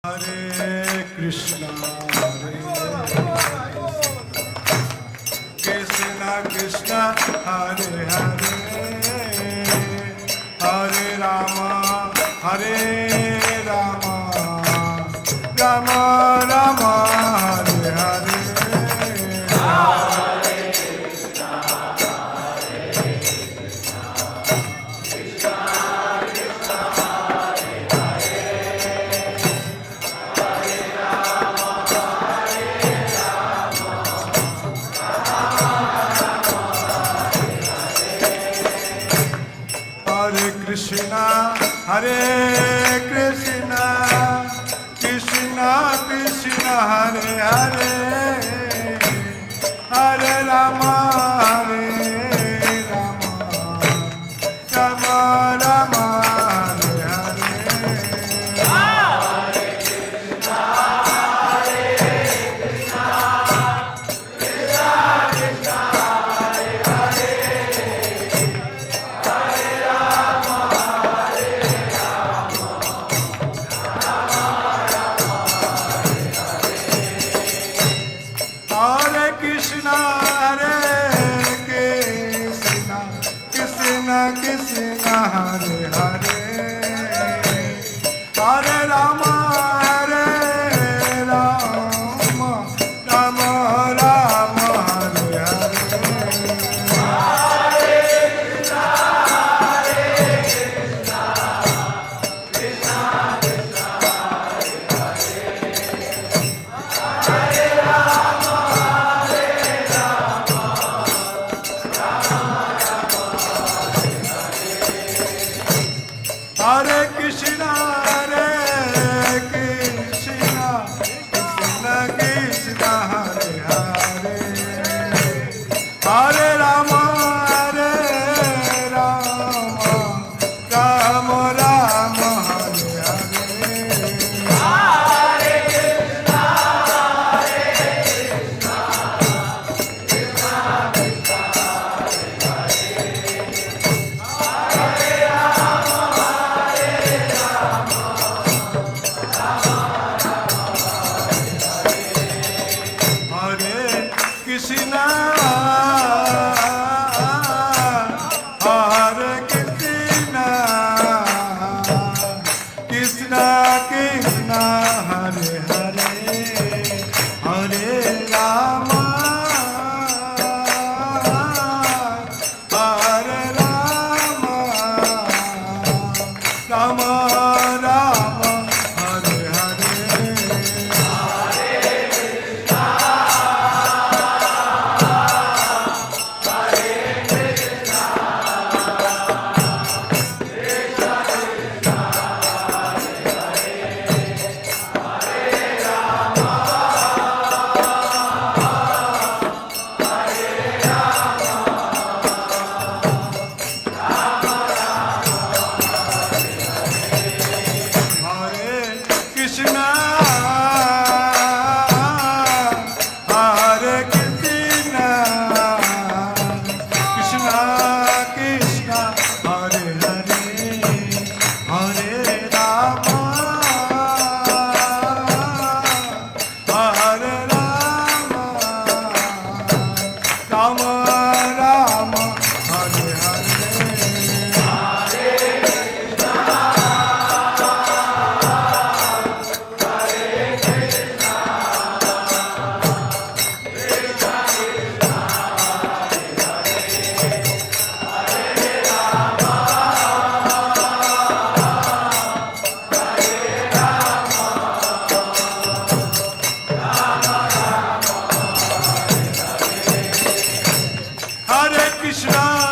Hare Krishna, Krishna Krishna, Hare Hare, Hare Rama, Hare Rama, Rama Rama, Hare Hare. Krishna, Hare Krishna, Krishna Krishna, Hare Hare, Hare Rama, Hare Rama, Rama Rama, Hare Hare. Krishna, Hare Krishna, Krishna Krishna, Hare Hare, Hare Rama, Hare Rama, Rama Rama, Hare Hare. Hare Krishna, Hare Krishna, Krishna Krishna, Hare Hare, Hare Rama, Hare Rama, Rama Rama, Hare Hare. Krishna, Hare Krishna, Krishna Krishna, Hare Hare, Hare Rama, Hare Rama, Rama Rama, Hare Hare. Krishna, Hare Krishna, Krishna Krishna, Hare Hare, Hare Rama, Hare Rama, Rama Rama, Hare Hare. Hare Krishna.